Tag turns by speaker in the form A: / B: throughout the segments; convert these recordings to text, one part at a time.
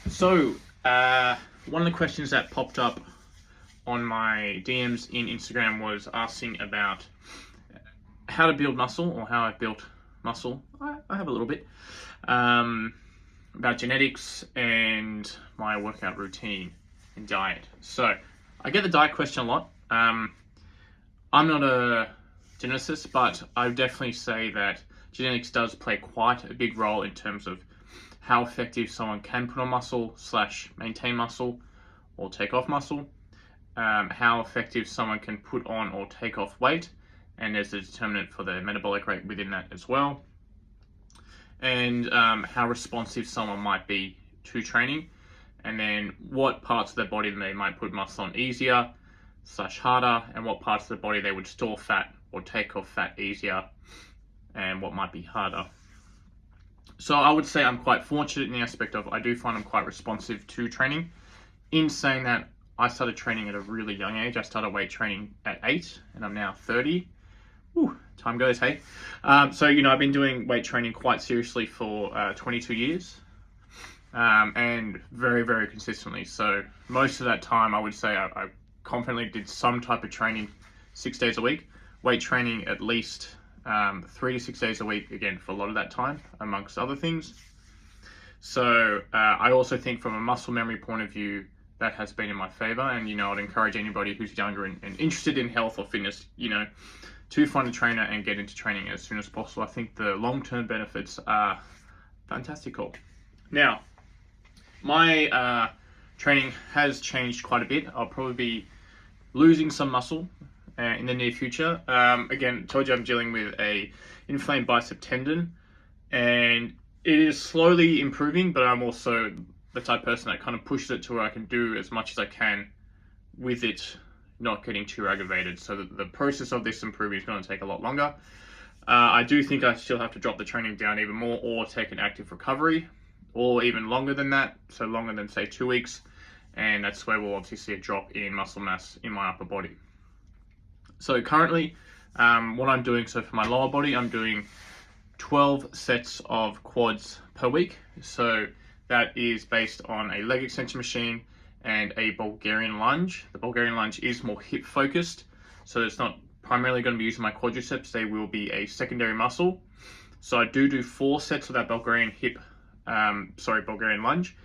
A: So, one of the questions that popped up on my DMs in Instagram was asking about how to build muscle or how I've built muscle. I have a little bit. About genetics and my workout routine and diet. So, I get the diet question a lot. I'm not a geneticist, but I would definitely say that genetics does play quite a big role in terms of how effective someone can put on muscle / maintain muscle or take off muscle, how effective someone can put on or take off weight, and there's a determinant for the metabolic rate within that as well, and how responsive someone might be to training, and then what parts of their body they might put muscle on easier / harder, and what parts of the body they would store fat or take off fat easier, and what might be harder. So I would say I'm quite fortunate in the aspect of I do find I'm quite responsive to training. In saying that, I started training at a really young age. I started weight training at 8 and I'm now 30. Whew, time goes, hey. So, I've been doing weight training quite seriously for 22 years and very, very consistently. So most of that time, I would say I confidently did some type of training 6 days a week. Weight training at least 3 to 6 days a week, again, for a lot of that time, amongst other things. So I also think from a muscle memory point of view, that has been in my favor. And, I'd encourage anybody who's younger and interested in health or fitness, to find a trainer and get into training as soon as possible. I think the long-term benefits are fantastical. Now, my training has changed quite a bit. I'll probably be losing some muscle in the near future. Again, told you I'm dealing with a inflamed bicep tendon, and it is slowly improving, but I'm also the type of person that kind of pushes it to where I can do as much as I can with it not getting too aggravated. So the process of this improving is going to take a lot longer. I do think I still have to drop the training down even more or take an active recovery, or even longer than that, so longer than say 2 weeks, and that's where we'll obviously see a drop in muscle mass in my upper body. So currently, what I'm doing, so for my lower body, I'm doing 12 sets of quads per week. So that is based on a leg extension machine and a Bulgarian lunge. The Bulgarian lunge is more hip focused, so it's not primarily going to be using my quadriceps. They will be a secondary muscle. So I do 4 sets of that Bulgarian lunge,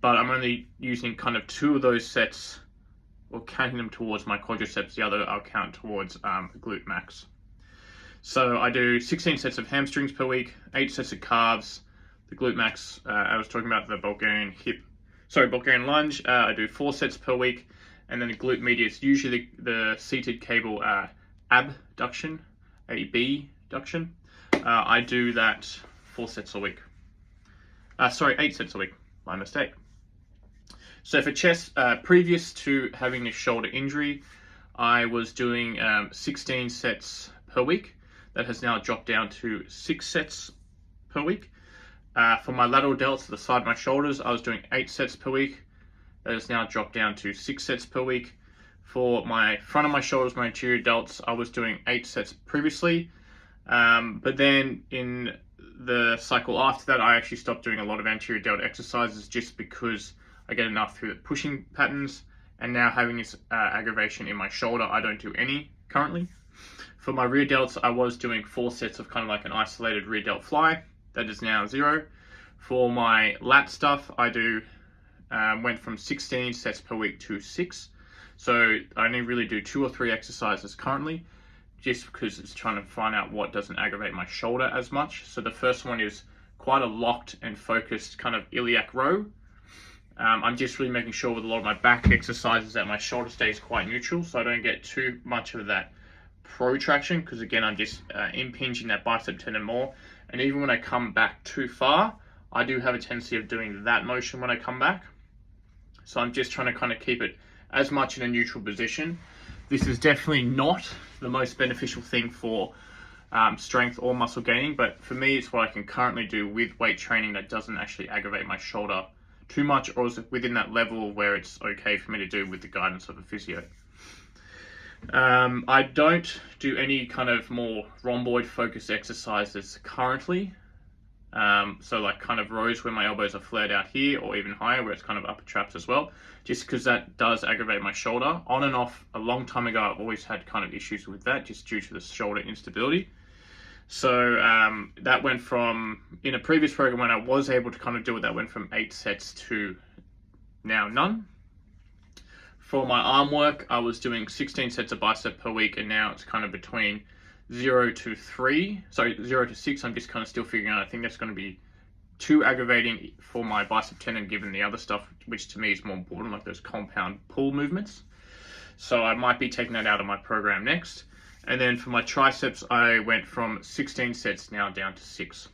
A: but I'm only using kind of 2 of those sets, or counting them towards my quadriceps. The other I'll count towards glute max. So I do 16 sets of hamstrings per week, 8 sets of calves. The glute max, I was talking about the Bulgarian lunge. I do 4 sets per week, and then the glute medius, usually the seated cable abduction, abduction. I do that 4 sets a week. 8 sets a week. My mistake. So for chest, previous to having this shoulder injury, I was doing 16 sets per week. That has now dropped down to 6 sets per week. For my lateral delts, the side of my shoulders, I was doing 8 sets per week. That has now dropped down to 6 sets per week. For my front of my shoulders, my anterior delts, I was doing 8 sets previously. But then in the cycle after that, I actually stopped doing a lot of anterior delt exercises just because I get enough through the pushing patterns, and now having this aggravation in my shoulder, I don't do any currently. For my rear delts, I was doing 4 sets of kind of like an isolated rear delt fly. That is now 0. For my lat stuff, I went from 16 sets per week to 6. So I only really do 2 or 3 exercises currently, just because it's trying to find out what doesn't aggravate my shoulder as much. So the first one is quite a locked and focused kind of iliac row. I'm just really making sure with a lot of my back exercises that my shoulder stays quite neutral, so I don't get too much of that protraction, because again, I'm just impinging that bicep tendon more. And even when I come back too far, I do have a tendency of doing that motion when I come back. So I'm just trying to kind of keep it as much in a neutral position. This is definitely not the most beneficial thing for strength or muscle gaining, but for me, it's what I can currently do with weight training that doesn't actually aggravate my shoulder too much, or is it within that level where it's okay for me to do with the guidance of a physio. I don't do any kind of more rhomboid focused exercises currently. So like kind of rows where my elbows are flared out here, or even higher where it's kind of upper traps as well, just because that does aggravate my shoulder. On and off, a long time ago, I've always had kind of issues with that just due to the shoulder instability. So that went from, in a previous program when I was able to kind of do it, that went from 8 sets to now none. For my arm work, I was doing 16 sets of bicep per week, and now it's kind of between 0 to 6. I'm just kind of still figuring out. I think that's going to be too aggravating for my bicep tendon given the other stuff, which to me is more important, like those compound pull movements. So I might be taking that out of my program next. And then for my triceps, I went from 16 sets now down to 6.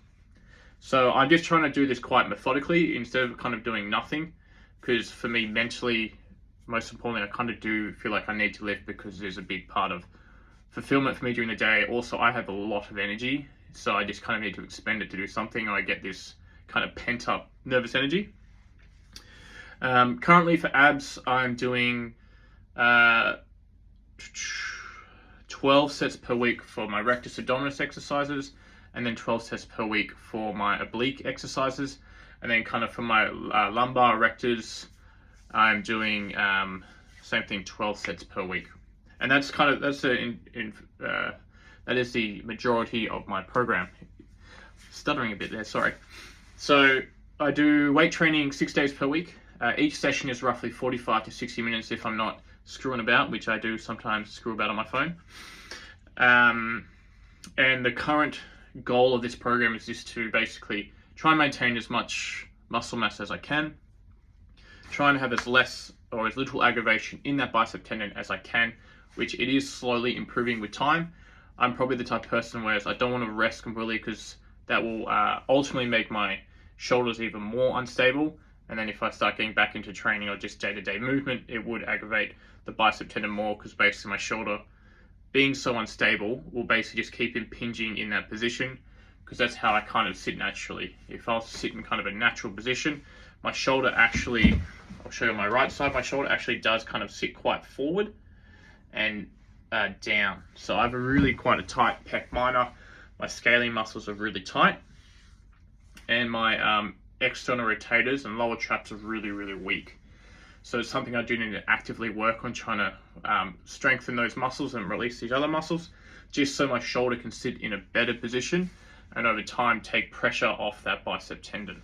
A: So I'm just trying to do this quite methodically instead of kind of doing nothing, because for me mentally, most importantly, I kind of do feel like I need to lift because there's a big part of fulfillment for me during the day. Also, I have a lot of energy, so I just kind of need to expend it to do something, or I get this kind of pent up nervous energy. Currently for abs, I'm doing 12 sets per week for my rectus abdominis exercises, and then 12 sets per week for my oblique exercises. And then kind of for my lumbar rectors, I'm doing same thing, 12 sets per week. And that is the majority of my program. Stuttering a bit there, sorry. So I do weight training 6 days per week. Each session is roughly 45 to 60 minutes if I'm not screwing about, which I do sometimes screw about on my phone. And the current goal of this program is just to basically try and maintain as much muscle mass as I can, try and have as less or as little aggravation in that bicep tendon as I can, which it is slowly improving with time. I'm probably the type of person where I don't want to rest completely, because that will ultimately make my shoulders even more unstable. And then if I start getting back into training or just day-to-day movement, it would aggravate the bicep tendon more, because basically my shoulder being so unstable will basically just keep impinging in that position, because that's how I kind of sit naturally. If I was to sit in kind of a natural position, my shoulder actually, I'll show you on my right side, my shoulder actually does kind of sit quite forward and down. So I have quite a tight pec minor. My scaling muscles are really tight, and my external rotators and lower traps are really, really weak. So it's something I do need to actively work on, trying to strengthen those muscles and release these other muscles, just so my shoulder can sit in a better position and over time take pressure off that bicep tendon.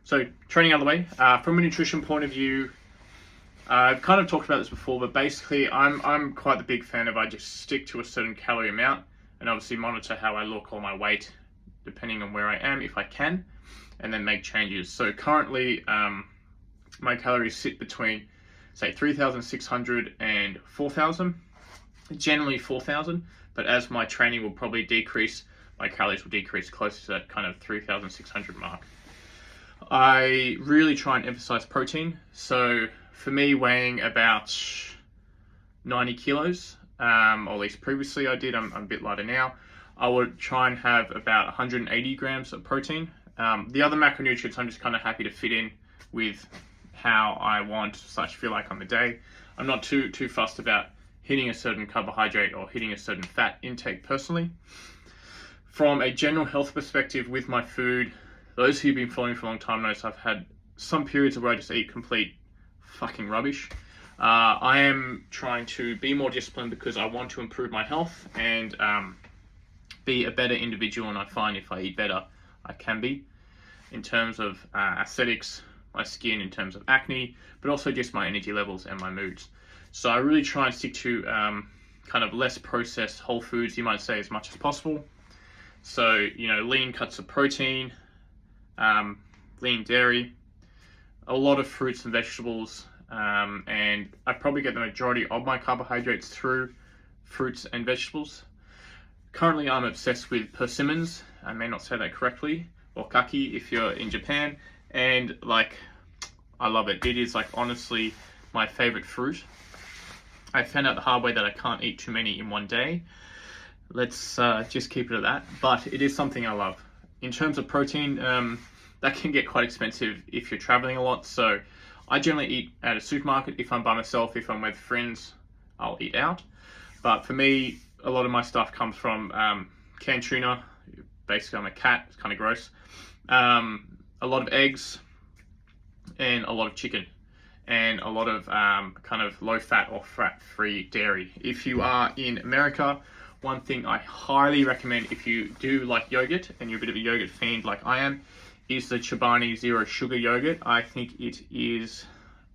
A: So training out of the way, from a nutrition point of view, I've kind of talked about this before, but basically I'm quite the big fan of, I just stick to a certain calorie amount and obviously monitor how I look or my weight depending on where I am if I can, and then make changes. So currently my calories sit between say 3,600 and 4,000, generally 4,000, but as my training will probably decrease, my calories will decrease closer to that kind of 3,600 mark. I really try and emphasize protein. So for me, weighing about 90 kilos, or at least previously I did, I'm a bit lighter now, I would try and have about 180 grams of protein. The other macronutrients I'm just kind of happy to fit in with how I want / feel like on the day. I'm not too fussed about hitting a certain carbohydrate or hitting a certain fat intake personally. From a general health perspective with my food, those who've been following for a long time notice I've had some periods where I just eat complete fucking rubbish. I am trying to be more disciplined because I want to improve my health and be a better individual, and I find if I eat better, I can be, in terms of aesthetics, my skin, in terms of acne, but also just my energy levels and my moods. So I really try and stick to kind of less processed whole foods, you might say, as much as possible. So, lean cuts of protein, lean dairy, a lot of fruits and vegetables, and I probably get the majority of my carbohydrates through fruits and vegetables. Currently, I'm obsessed with persimmons. I may not say that correctly, or kaki if you're in Japan, and I love it. It is honestly my favorite fruit. I found out the hard way that I can't eat too many in one day. Let's just keep it at that. But it is something I love. In terms of protein, that can get quite expensive if you're traveling a lot. So I generally eat at a supermarket. If I'm by myself, if I'm with friends, I'll eat out. But for me, a lot of my stuff comes from canned tuna, basically I'm a cat. It's kind of gross. A lot of eggs and a lot of chicken and a lot of kind of low fat or fat free dairy. If you are in America, one thing I highly recommend if you do like yogurt and you're a bit of a yogurt fiend like I am, is the Chobani Zero Sugar Yogurt. I think it is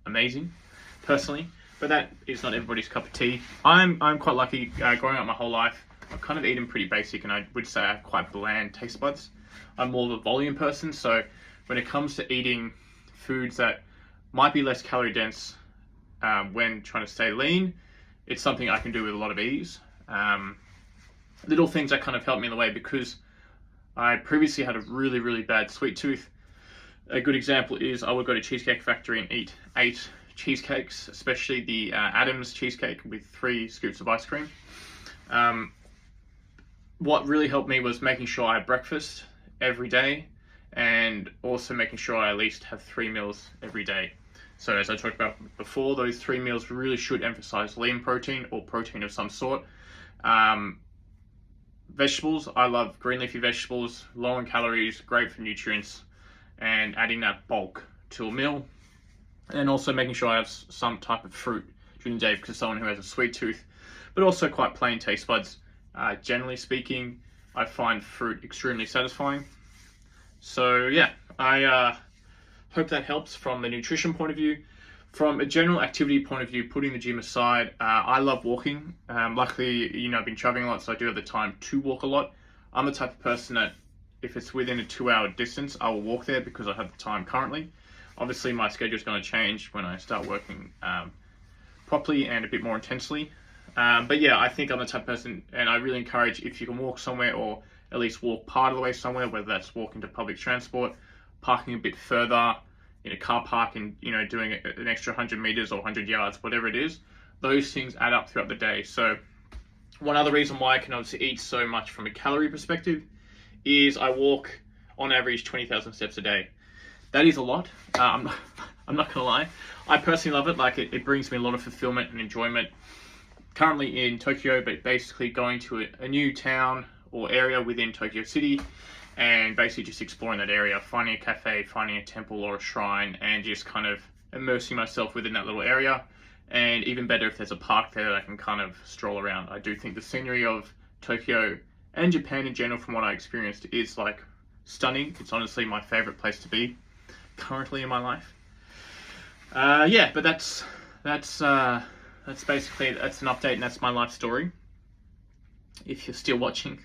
A: amazing, personally, but that is not everybody's cup of tea. I'm quite lucky. Growing up my whole life, I've kind of eaten pretty basic, and I would say I have quite bland taste buds. I'm more of a volume person, so when it comes to eating foods that might be less calorie dense when trying to stay lean, it's something I can do with a lot of ease. Little things that kind of help me in the way, because I previously had a really, really bad sweet tooth. A good example is I would go to Cheesecake Factory and eat 8 cheesecakes, especially the Adams cheesecake with 3 scoops of ice cream. What really helped me was making sure I had breakfast every day, and also making sure I at least have 3 meals every day. So as I talked about before, those 3 meals really should emphasize lean protein or protein of some sort. Vegetables, I love green leafy vegetables, low in calories, great for nutrients, and adding that bulk to a meal. And also making sure I have some type of fruit during the day, because someone who has a sweet tooth, but also quite plain taste buds. Generally speaking, I find fruit extremely satisfying. So yeah, I hope that helps from the nutrition point of view. From a general activity point of view, putting the gym aside, I love walking. Luckily, I've been traveling a lot, so I do have the time to walk a lot. I'm the type of person that if it's within a 2-hour distance, I will walk there because I have the time currently. Obviously, my schedule is going to change when I start working properly and a bit more intensely. But yeah, I think I'm the type of person, and I really encourage, if you can walk somewhere, or at least walk part of the way somewhere, whether that's walking to public transport, parking a bit further in a car park, and doing an extra 100 meters or 100 yards, whatever it is, those things add up throughout the day. So one other reason why I can obviously eat so much from a calorie perspective is I walk on average 20,000 steps a day. That is a lot. I'm not gonna lie. I personally love it. Like it brings me a lot of fulfillment and enjoyment. Currently in Tokyo, but basically going to a new town or area within Tokyo City, and basically just exploring that area, finding a cafe, finding a temple or a shrine, and just kind of immersing myself within that little area. And even better if there's a park there that I can kind of stroll around. I do think the scenery of Tokyo and Japan in general, from what I experienced, is like stunning. It's honestly my favorite place to be currently in my life. Yeah, but that's basically, that's an update, and that's my life story. If you're still watching,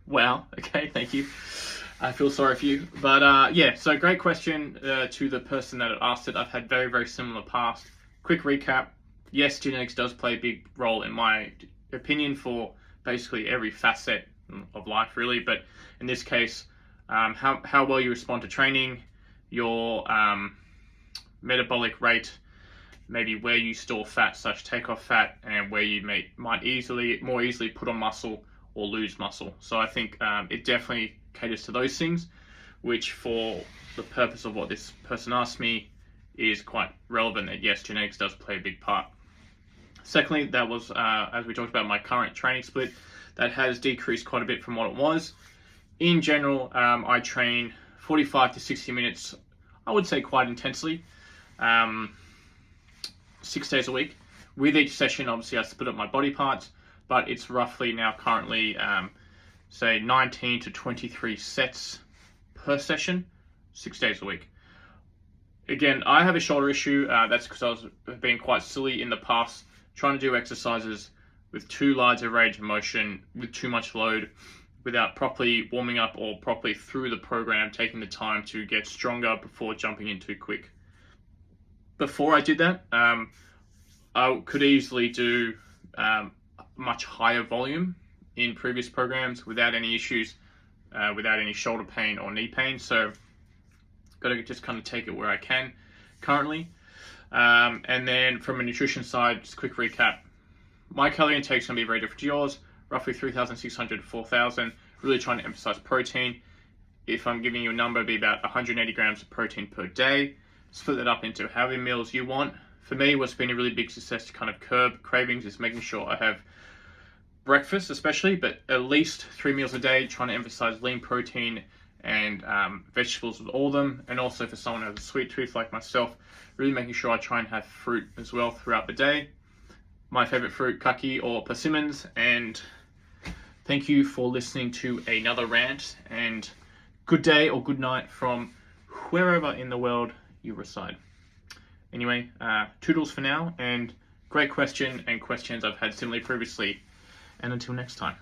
A: wow, okay, thank you. I feel sorry for you. But yeah, so great question to the person that had asked it. I've had very, very similar past. Quick recap. Yes, genetics does play a big role, in my opinion, for basically every facet of life, really. But in this case, how well you respond to training, your metabolic rate, maybe where you store fat / take off fat, and where you might more easily put on muscle or lose muscle. So I think it definitely caters to those things, which for the purpose of what this person asked me is quite relevant, that yes, genetics does play a big part. Secondly, that was, as we talked about, my current training split. That has decreased quite a bit from what it was. In general, I train 45 to 60 minutes, I would say quite intensely, 6 days a week. With each session, obviously, I split up my body parts, but it's roughly now currently, say, 19 to 23 sets per session, 6 days a week. Again, I have a shoulder issue. That's because I was being quite silly in the past, trying to do exercises with too large a range of motion, with too much load, without properly warming up or properly through the program, taking the time to get stronger before jumping in too quick. Before I did that, I could easily do much higher volume in previous programs without any issues, without any shoulder pain or knee pain. So got to just kind of take it where I can currently. And then from a nutrition side, just a quick recap. My calorie intake is going to be very different to yours, roughly 3,600 to 4,000. Really trying to emphasize protein. If I'm giving you a number, it'd be about 180 grams of protein per day. Split that up into how many meals you want. For me, what's been a really big success to kind of curb cravings is making sure I have breakfast especially, but at least 3 meals a day, trying to emphasize lean protein and vegetables with all of them. And also for someone who has a sweet tooth like myself, really making sure I try and have fruit as well throughout the day. My favorite fruit, kaki or persimmons. And thank you for listening to another rant, and good day or good night from wherever in the world you reside. Anyway, toodles for now, and great question and questions I've had similarly previously. And until next time.